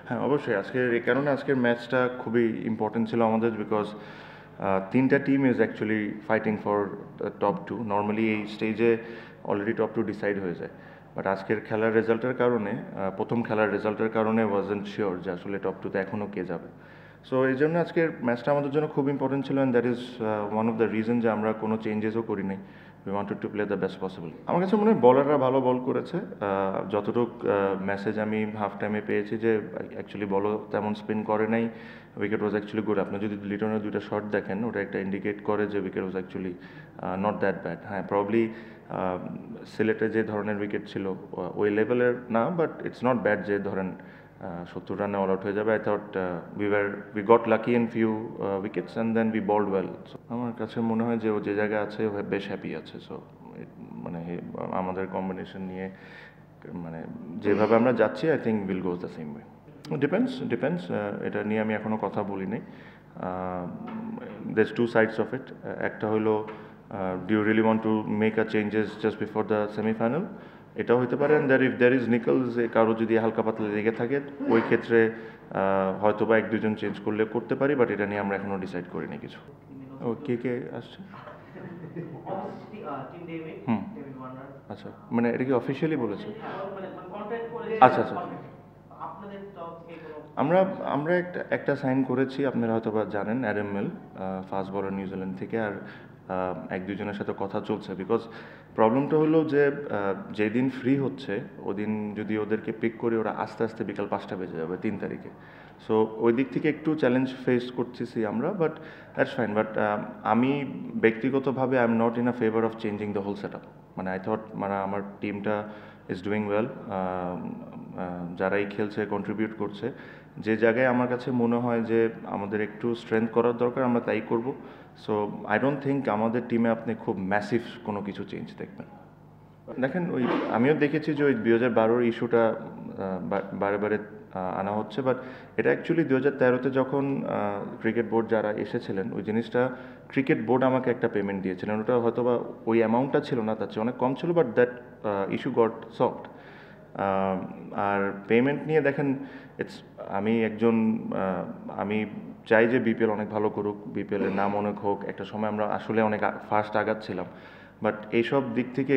হ্যাঁ, অবশ্যই আজকের এই কারণে আজকের ম্যাচটা খুবই ইম্পর্টেন্ট ছিল আমাদের বিকজ তিনটা team is actually fighting for top two. Normally এই স্টেজে অলরেডি টপ টু ডিসাইড হয়ে যায়, বাট আজকের খেলার রেজাল্টের কারণে প্রথম খেলার রেজাল্টের কারণে ওয়াজন্ট শিওর যে আসলে টপ টুতে এখনও কে যাবে। সো এই জন্য আজকের ম্যাচটা আমাদের জন্য খুব ইম্পর্টেন্ট ছিল, and that is one of the reason যে আমরা কোনো চেঞ্জেসও করি নাই। We wanted to play the best possible. আমার কাছে মনে হয় বলাররা ভালো বল করেছে। যতটুক মেসেজ আমি হাফ টাইমে পেয়েছি যে অ্যাকচুয়ালি বলও তেমন স্পিন করে নাই, উইকেট ওয়াজ অ্যাকচুয়ালি গুড। আপনি যদি লিটনের দুইটা শট দেখেন, ওটা একটা ইন্ডিকেট করে যে wicket was actually not that bad. হ্যাঁ, প্রবলি সিলেটে যে ধরনের উইকেট ছিল ওই লেভেলের না, বাট ইটস নট ব্যাড যে ধরেন 70 রানে অল আউট হয়ে যাবে। I thought we got lucky in few wickets and then we bowled well. আমার কাছে মনে হয় যে ও যে জায়গায় আছে ও বেশ হ্যাপি আছে। সো মানে আমাদের কম্বিনেশন নিয়ে মানে যেভাবে আমরা যাচ্ছি, I think will goes the same way. Depends এটা নিয়ে আমি এখনও কথা বলি নাই। There's two sides of it. একটা হলো do you really want to make a changes just before the semifinal, এটাও হতে পারে। And if there is niggles, যে কারো যদি হালকা পাতলা লেগে থাকে ওই ক্ষেত্রে হয়তো বা এক দুজন চেঞ্জ করলে করতে পারি, বাট এটা নিয়ে আমরা এখনও ডিসাইড করিনি কিছু। ও কে কে আসছে? হুম, আচ্ছা, মানে এটা কি অফিসিয়ালি বলেছে? আচ্ছা আচ্ছা, আমরা আমরা একটা সাইন করেছি, আপনারা হয়তো বা জানেন, অ্যাডাম মিল, ফাস্ট বলার নিউজিল্যান্ড থেকে। আর এক দুজনের সাথে কথা চলছে, বিকজ প্রবলেমটা হলো যে যেদিন ফ্রি হচ্ছে ওদিন যদি ওদেরকে পিক করি, ওরা আস্তে আস্তে বিকাল 5টা বেজে যাবে 3 তারিখে। সো ওই দিক থেকে একটু চ্যালেঞ্জ ফেস করতেছি আমরা, বাট দ্যাটস ফাইন। বাট আমি ব্যক্তিগতভাবে I am not in a favour of changing the whole set up. মানে আই থট মানে আমার টিমটা ইজ ডুইং ওয়েল, যারাই খেলছে কন্ট্রিবিউট করছে। যে জায়গায় আমার কাছে মনে হয় যে আমাদের একটু স্ট্রেংথ করার দরকার, আমরা তাই করব। সো আই ডোন্ট থিঙ্ক আমাদের টিমে আপনি খুব ম্যাসিভ কোনো কিছু চেঞ্জ দেখবেন। দেখেন, ওই আমিও দেখেছি যে ওই 2012-র ইস্যুটা বারে বারে আনা হচ্ছে, বাট এটা অ্যাকচুয়ালি 2013-তে যখন ক্রিকেট বোর্ড যারা এসেছিলেন, ওই জিনিসটা ক্রিকেট বোর্ড আমাকে একটা পেমেন্ট দিয়েছিলেন। ওটা হয়তো বা ওই অ্যামাউন্টটা ছিল না, তার চেয়ে অনেক কম ছিল, but that issue got solved. আর পেমেন্ট নিয়ে দেখেন, ইটস আমি একজন আমি চাই যে বিপিএল অনেক ভালো করুক, বিপিএলের নাম অনেক হোক। একটা সময় আমরা আসলে অনেক ফার্স্ট আগাচ্ছিলাম, বাট এইসব দিক থেকে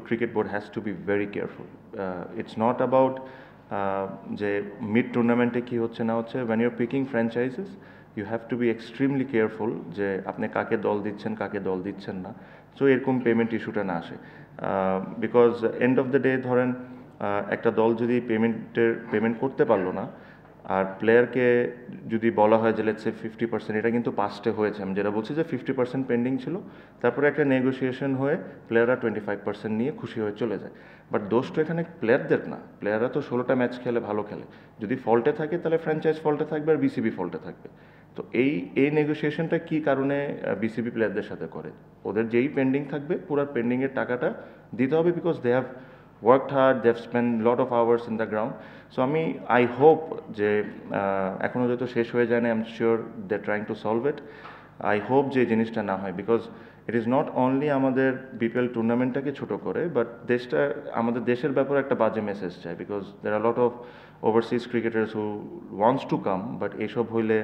cricket board has to be very careful. It's not about যে মিড টুর্নামেন্টে কী হচ্ছে না হচ্ছে। When your picking franchises, you have to be extremely careful যে আপনি কাকে দল দিচ্ছেন, কাকে দল দিচ্ছেন না। সো এরকম পেমেন্ট ইস্যুটা না আসে, because end of the day ধরেন একটা দল যদি পেমেন্ট করতে পারলো না, আর প্লেয়ারকে যদি বলা হয় যে লেটস সে 50%, এটা কিন্তু পাস্টে হয়েছে। আমি যেটা বলছি যে 50% পেন্ডিং ছিল, তারপরে একটা নেগোসিয়েশন হয়ে প্লেয়াররা 25% নিয়ে খুশি হয়ে চলে যায়। বাট দোষ তো এখানে প্লেয়ারদের না, প্লেয়াররা তো 16টা ম্যাচ খেলে ভালো খেলে। যদি ফল্টে থাকে তাহলে ফ্র্যাঞ্চাইজ ফল্টে থাকবে আর বিসিবি ফল্টে থাকবে। তো এই নেগোসিয়েশনটা কী কারণে বিসিবি প্লেয়ারদের সাথে করে? ওদের যেই পেন্ডিং থাকবে পুরো পেন্ডিংয়ের টাকাটা দিতে হবে, because they have worked hard, they've spent lot of hours in the ground. So I hope যে এখনও যেহেতু শেষ হয়ে যায় না, I am sure they trying to solve it. I hope যে জিনিসটা না হয়, because it is not only আমাদের বিপিএল টুর্নামেন্টটাকে ছোট করে, বাট আমাদের দেশের ব্যাপারে একটা বাজে মেসেজ চাই, because there are lot of overseas cricketers who wants to come, but এইসব হইলে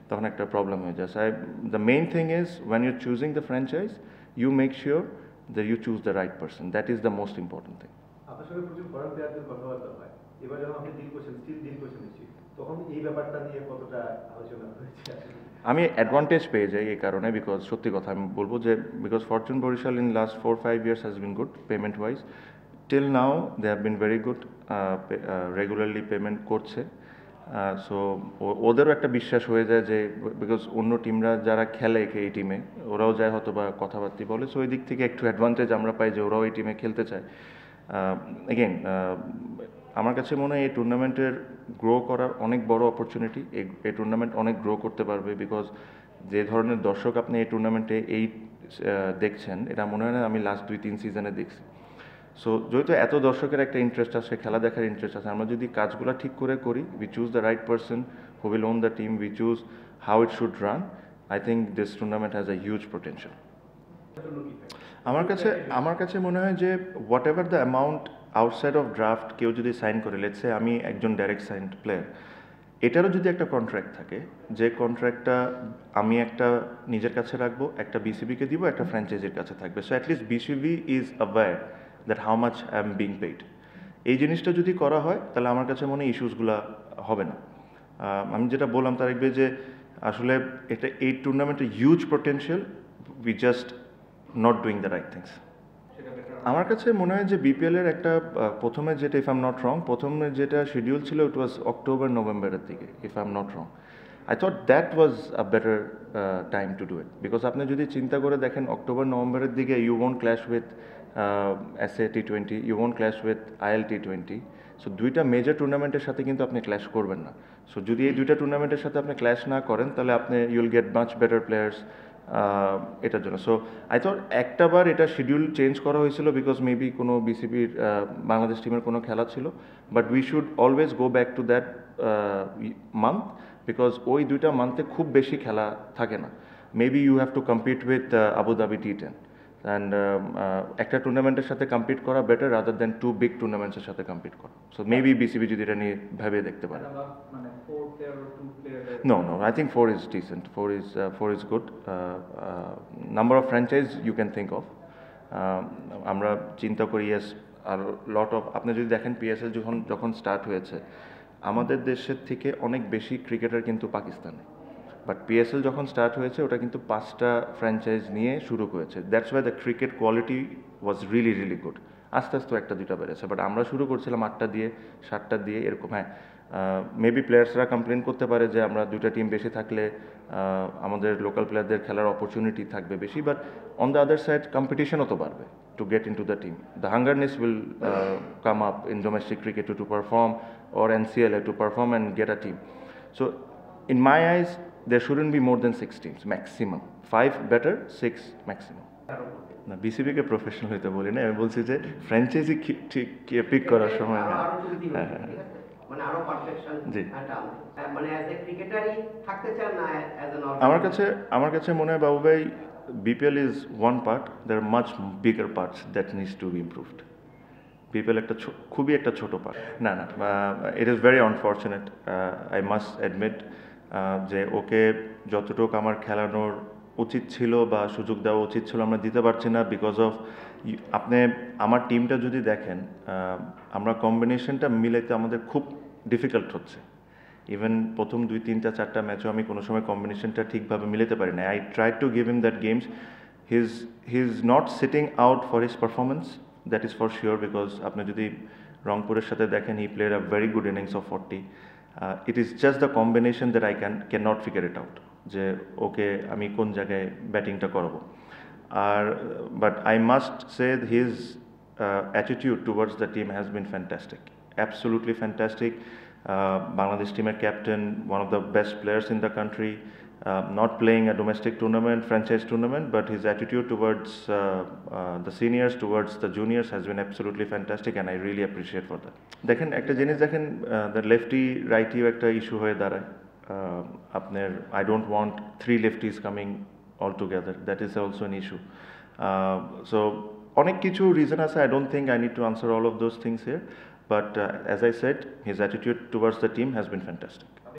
তখন একটা প্রবলেম হয়ে যায়। The main thing is when you're choosing the franchise, you make sure that you choose the right person. That is the most important thing. আপনার সঙ্গে প্রচুর foreign প্লেয়ারদের কথাবার্তা হয়, এবার যখন আপনি ডিল করছেন নিশ্চয়ই, তখন এই ব্যাপারটা নিয়ে কতটা আলোচনা হয়েছে? আমি অ্যাডভান্টেজ পেয়ে যাই এই কারণে, বিকজ সত্যি কথা আমি বলবো যে because Fortune Barishal in last 4-5 years has been good payment wise. Till now they have been very good, regularly payment করছে। সো ওদেরও একটা বিশ্বাস হয়ে যায় যে, বিকজ অন্য টিমরা যারা খেলে এই টিমে, ওরাও যায় হয়তো বা কথাবার্তি বলে। সো ওই দিক থেকে একটু অ্যাডভান্টেজ আমরা পাই যে ওরাও এই টিমে খেলতে চায়। এগেন আমার কাছে মনে হয় এই টুর্নামেন্টের গ্রো করার অনেক বড় অপরচুনিটি। এই টুর্নামেন্ট অনেক গ্রো করতে পারবে, বিকজ যে ধরনের দর্শক আপনি এই টুর্নামেন্টে দেখছেন, এটা মনে হয় না আমি লাস্ট 2-3 সিজনে দেখছি। সো যেহেতু এত দর্শকের একটা ইন্টারেস্ট আছে, খেলা দেখার ইন্টারেস্ট আছে, আমরা যদি কাজগুলো ঠিক করে করি, we choose the right person who will won the team, we choose how it should run, I think this tournament has a huge potential. আমার কাছে মনে হয় যে what ever the amount outside of draft কেউ যদি sign করে, let's say আমি একজন ডাইরেক্ট সাইন্ড প্লেয়ার, এটারও যদি একটা কন্ট্রাক্ট থাকে, যে কন্ট্রাক্টটা আমি একটা নিজের কাছে রাখবো, একটা বিসিবিকে দিব, একটা ফ্র্যাঞ্চাইজির কাছে থাকবে। So at least BCB is aware that how much I am being paid. এই জিনিসটা যদি করা হয় তাহলে আমার কাছে মনে হয় ইস্যুসগুলো হবে না। আমি যেটা বললাম তারেক ভাই, যে আসলে এই টুর্নামেন্টের huge potential, we just not doing the right things. আমার কাছে মনে হয় যে বিপিএলের একটা প্রথমে যেটা, if I am not wrong, প্রথমে যেটা শিডিউল ছিল ইট ওয়াজ অক্টোবর নভেম্বরের দিকে, if I am not wrong. I thought that was a better time to do it, because আপনি যদি চিন্তা করে দেখেন অক্টোবর নভেম্বরের দিকে you won't clash with SA টি20, you won't clash with IL টি20। সো দুইটা মেজর টুর্নামেন্টের সাথে কিন্তু আপনি ক্ল্যাশ করবেন না। সো যদি এই দুইটা টুর্নামেন্টের সাথে আপনি ক্ল্যাশ না করেন তাহলে আপনি ইউল গেট মাচ বেটার প্লেয়ার্স এটার জন্য। সো আই থট একটা বার এটা শিডিউল চেঞ্জ করা হয়েছিল বিকজ মেবি কোনো বিসিবির বাংলাদেশ টিমের কোনো খেলা ছিল, but we should always go back to that month, because ওই দুইটা মান্থে খুব বেশি খেলা থাকে না। Maybe you have to compete with Abu Dhabi টি10, অ্যান্ড একটা টুর্নামেন্টের সাথে কম্পিট করা better rather than to big টুর্নামেন্টসের সাথে কম্পিট করা। সো মেবি বিসিবি যদি এটা নিয়ে ভেবে দেখতে পারে। No, no, I think four is decent. Four is good. Number of franchise you can think of. আমরা চিন্তা করি, yes, আর লট অফ, আপনি যদি দেখেন পিএসএল যখন স্টার্ট হয়েছে, আমাদের দেশের থেকে অনেক বেশি ক্রিকেটার কিন্তু পাকিস্তানে, বাট পিএসএল যখন স্টার্ট হয়েছে ওটা কিন্তু 5টা ফ্র্যাঞ্চাইজ নিয়ে শুরু করেছে। That's why the cricket quality was really really good. আস্তে আস্তে একটা দুইটা বেড়েছে, বাট আমরা শুরু করছিলাম 8টা দিয়ে, 7টা দিয়ে এরকম। হ্যাঁ, মেবি প্লেয়ার্সরা কমপ্লেন করতে পারে যে আমরা দুইটা টিম বেশি থাকলে আমাদের লোকাল প্লেয়ারদের খেলার অপরচুনিটি থাকবে বেশি, but on the other side কম্পিটিশনও তো বাড়বে to get into the team. The hungerness will come up in domestic cricket to perform, or NCLA to perform and get a team. So in my eyes there shouldn't be more than 6 teams maximum. 5 better, 6 maximum. না, বিসিবিকে professional হইতে বলি না, আমি বলছি যে franchise ঠিক pick করার সময়। হ্যাঁ, মানে আরো পারফেকশন জি, মানে অ্যাজ এ ক্রিকেটারই থাকতে চান না অ্যাজ এন আমার কাছে মনে হয় বাবু ভাই, BPL is one part, there are much bigger parts that needs to be improved. BPL একটা খুবই একটা ছোট পার্ট। না, it is very unfortunate, I must admit, যে ওকে যতটুকু আমার খেলানোর উচিত ছিল বা সুযোগ দেওয়া উচিত ছিল আমরা দিতে পারছি না, বিকজ অফ আপনি আমার টিমটা যদি দেখেন, আমরা কম্বিনেশনটা মিলাইতে আমাদের খুব ডিফিকাল্ট হচ্ছে। ইভেন প্রথম 2, 3, 4টা ম্যাচও আমি কোনো সময় কম্বিনেশনটা ঠিকভাবে মিলাতে পারি না। I try to give him that games, he is not sitting out for his performance, that is for sure, because আপনি যদি রংপুরের সাথে দেখেন, he played a very good innings of 40। It is just the combination that I can not figure it out, যে okay আমি কোন জায়গায় ব্যাটিংটা করাবো। আর but I must say his attitude towards the team has been fantastic, absolutely fantastic. Bangladesh teamer captain, one of the best players in the country, not playing a domestic tournament, franchise tournament, but his attitude towards the seniors, towards the juniors has been absolutely fantastic, and I really appreciate for that. দেখেন একটা জিনিস দেখেন, the lefty righty একটা issue হয়ে দাঁড়ায়। আপনার I don't want 3 lefties coming all together, that is also an issue. So অনেক কিছু reason আছে, I don't think I need to answer all of those things here. But as I said, his attitude towards the team has been fantastic.